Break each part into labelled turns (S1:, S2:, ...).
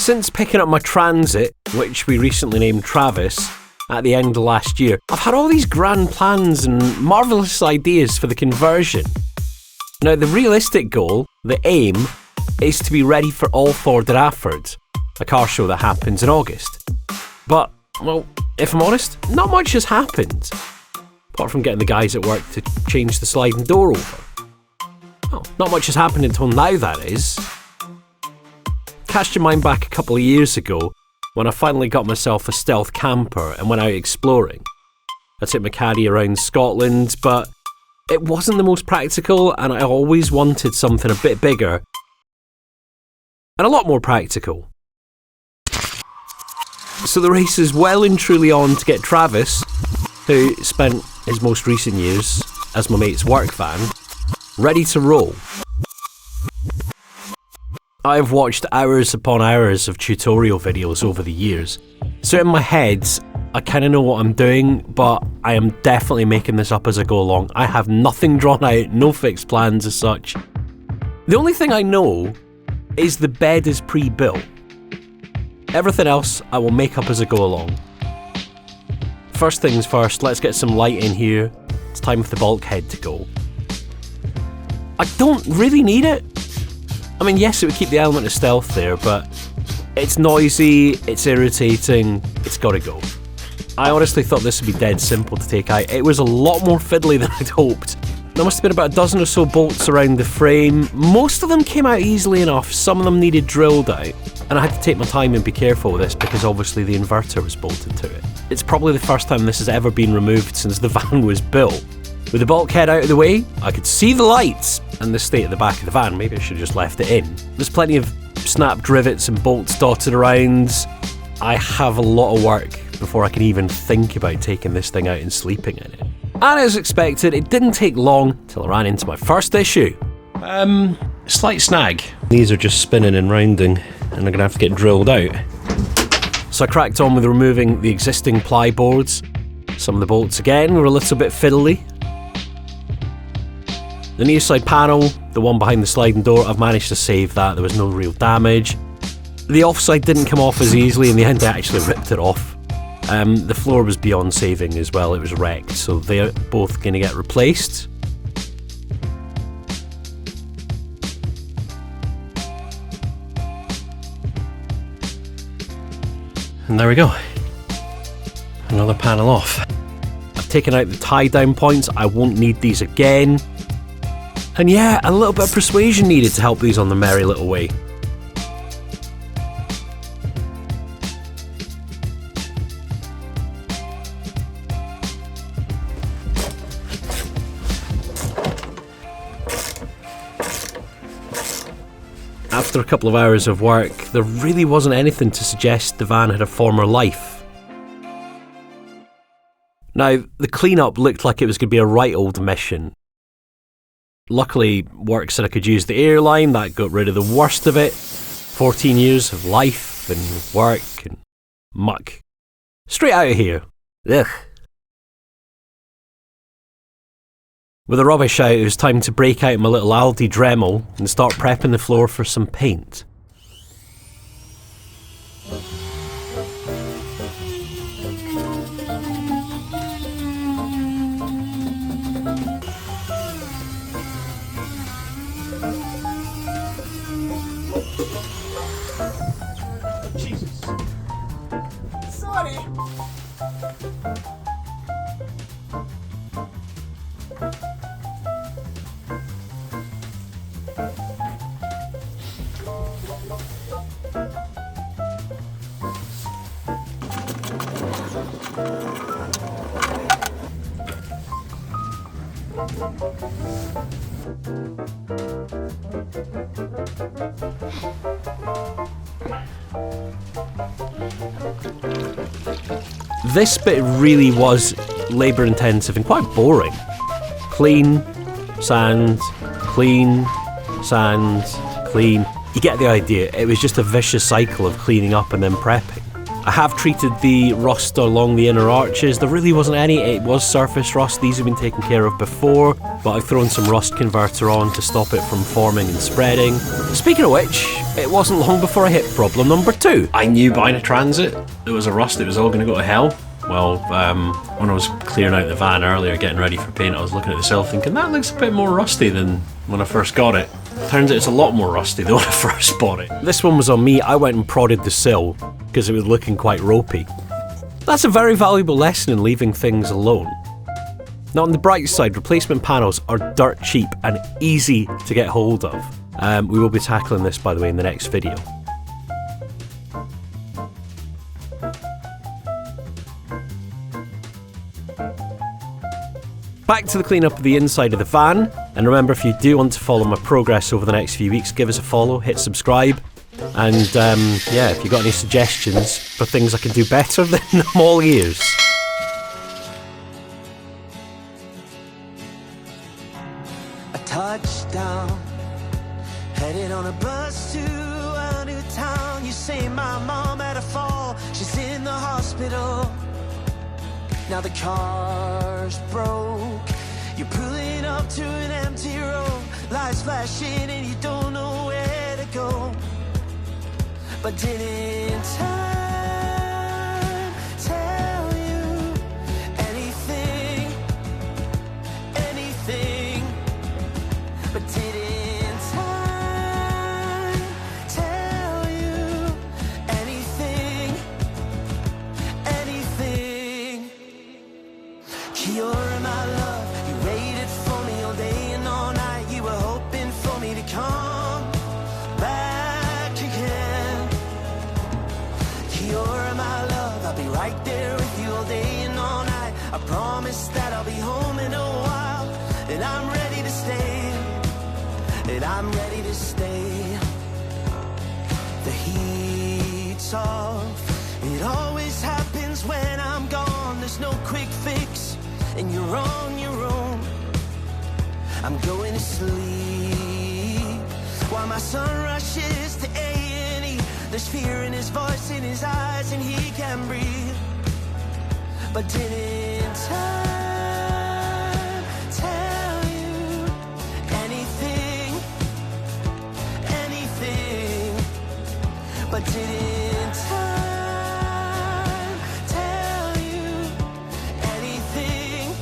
S1: Since picking up my Transit, which we recently named Travis, at the end of last year, I've had all these grand plans and marvellous ideas for the conversion. Now, the realistic goal, the aim, is to be ready for AllFord at Alford, a car show that happens in August. But, well, if I'm honest, not much has happened. Apart from getting the guys at work to change the sliding door over. Well, not much has happened until now, that is. Cast your mind back a couple of years ago when I finally got myself a stealth camper and went out exploring. I took my caddy around Scotland, but it wasn't the most practical, and I always wanted something a bit bigger and a lot more practical. So the race is well and truly on to get Travis, who spent his most recent years as my mate's work van, ready to roll. I've watched hours upon hours of tutorial videos over the years, so in my head, I kind of know what I'm doing, but I am definitely making this up as I go along. I have nothing drawn out, no fixed plans as such. The only thing I know is the bed is pre-built. Everything else I will make up as I go along. First things first, let's get some light in here. It's time for the bulkhead to go. I don't really need it. I mean, yes, it would keep the element of stealth there, but it's noisy, it's irritating, it's gotta go. I honestly thought this would be dead simple to take out. It was a lot more fiddly than I'd hoped. There must have been about a dozen or so bolts around the frame. Most of them came out easily enough, some of them needed drilled out, and I had to take my time and be careful with this because obviously the inverter was bolted to it. It's probably the first time this has ever been removed since the van was built. With the bulkhead out of the way, I could see the lights and the state at the back of the van. Maybe I should have just left it in. There's plenty of snapped rivets and bolts dotted around. I have a lot of work before I can even think about taking this thing out and sleeping in it. And as expected, it didn't take long till I ran into my first issue. Slight snag. These are just spinning and rounding, and they're gonna have to get drilled out. So I cracked on with removing the existing ply boards. Some of the bolts again were a little bit fiddly. The near side panel, the one behind the sliding door, I've managed to save that, there was no real damage. The offside didn't come off as easily, in the end I actually ripped it off. The floor was beyond saving as well, it was wrecked, so they're both going to get replaced. And there we go. Another panel off. I've taken out the tie down points, I won't need these again. And yeah, a little bit of persuasion needed to help these on the merry little way. After a couple of hours of work, there really wasn't anything to suggest the van had a former life. Now, the clean-up looked like it was going to be a right old mission. Luckily, work said I could use the airline, that got rid of the worst of it. 14 years of life and work and muck. Straight out of here. Ugh. With the rubbish out, it was time to break out my little Aldi Dremel and start prepping the floor for some paint.
S2: Jesus. Sorry.
S1: This bit really was labour intensive and quite boring. Clean, sand, clean, sand, clean. You get the idea, it was just a vicious cycle of cleaning up and then prepping. I have treated the rust along the inner arches. There really wasn't any, it was surface rust. These have been taken care of before, but I've thrown some rust converter on to stop it from forming and spreading. Speaking of which, it wasn't long before I hit problem number 2. I knew buying a Transit, there was a rust, it was all going to go to hell. Well, when I was clearing out the van earlier, getting ready for paint, I was looking at the sill thinking, that looks a bit more rusty than when I first got it. Turns out it's a lot more rusty than when I first bought it. This one was on me. I went and prodded the sill because it was looking quite ropey. That's a very valuable lesson in leaving things alone. Now on the bright side, replacement panels are dirt cheap and easy to get hold of. We will be tackling this, by the way, in the next video. Back to the cleanup of the inside of the van, and remember, if you do want to follow my progress over the next few weeks, give us a follow, hit subscribe, and yeah, if you've got any suggestions for things I can do better, then I'm all ears.
S3: A touchdown, headed on a bus to a new town. You say my mom had a fall, she's in the hospital. Now the car's broke, you're pulling up to an empty road. Lights flashing and you don't know where to go. But didn't time tell you anything, anything? But didn't time tell you anything, anything? You're my love, you waited for me all day and all night. You were hoping for me to come back again. You're my love, I'll be right there with you all day and all night. I promise that I'll be home in a while, and I'm ready to stay, and I'm ready to stay. The heat's off, it always happens when I'm gone. There's no quick fix, and you're on your own. I'm going to sleep while my son rushes to A&E. There's fear in his voice, in his eyes, and he can breathe. But didn't time tell you anything, anything? But didn't time tell you anything,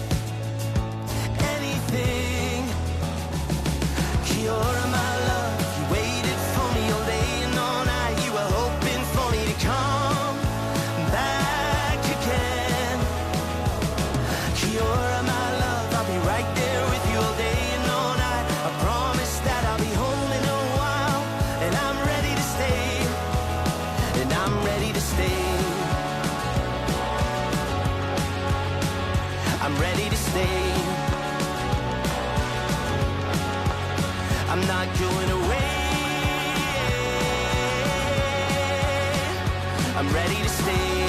S3: anything? You're my love, you waited for me all day and all night. You were hoping for me to come back again. You're my love, I'll be right there with you all day and all night. I promise that I'll be home in a while, and I'm ready to stay, and I'm ready to stay. I'm ready to stay. I'm not going away. I'm ready to stay.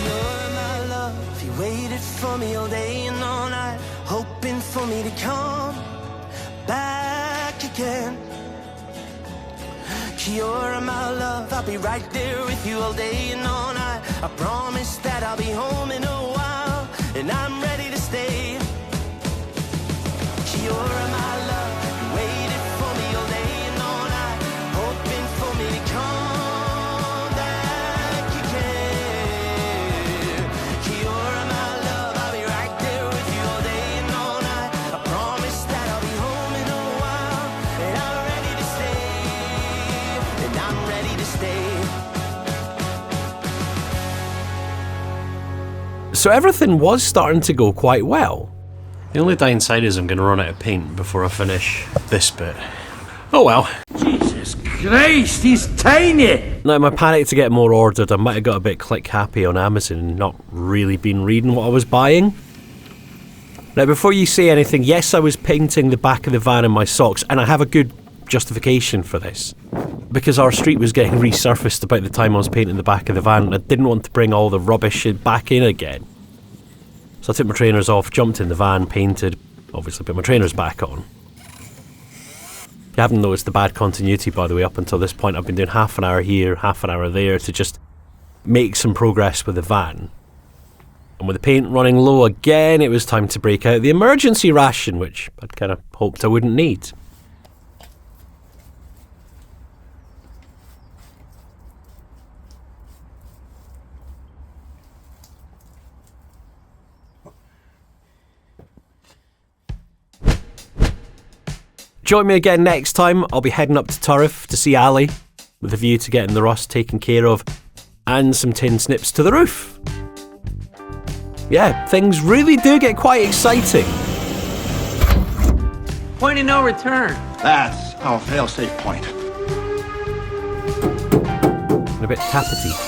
S3: You're my love, you waited for me all day and all night, hoping for me to come back again. You're my love, I'll be right there with you all day and all night. I promise that I'll be home in a while, and I'm ready to stay. You're my love, you waited for me all day and all night, hoping for me to come back again. You're my love, I'll be right there with you all day and all night. I promise that I'll be home in a while, and I'm ready to stay, and I'm ready to stay.
S1: So everything was starting to go quite well. The only downside is I'm going to run out of paint before I finish this bit. Oh well.
S2: Jesus Christ, he's tiny!
S1: Now, my panic to get more ordered, I might have got a bit click happy on Amazon and not really been reading what I was buying. Now, before you say anything, yes, I was painting the back of the van in my socks, and I have a good justification for this. Because our street was getting resurfaced about the time I was painting the back of the van, and I didn't want to bring all the rubbish back in again. So I took my trainers off, jumped in the van, painted, obviously put my trainers back on. You haven't noticed the bad continuity, by the way. Up until this point, I've been doing half an hour here, half an hour there to just make some progress with the van. And with the paint running low again, it was time to break out the emergency ration, which I'd kind of hoped I wouldn't need. Join me again next time. I'll be heading up to Turriff to see Ali, with a view to getting the rust taken care of, and some tin snips to the roof. Yeah, things really do get quite exciting.
S2: Point of no return.
S4: That's our fail-safe point.
S1: And a bit tappety.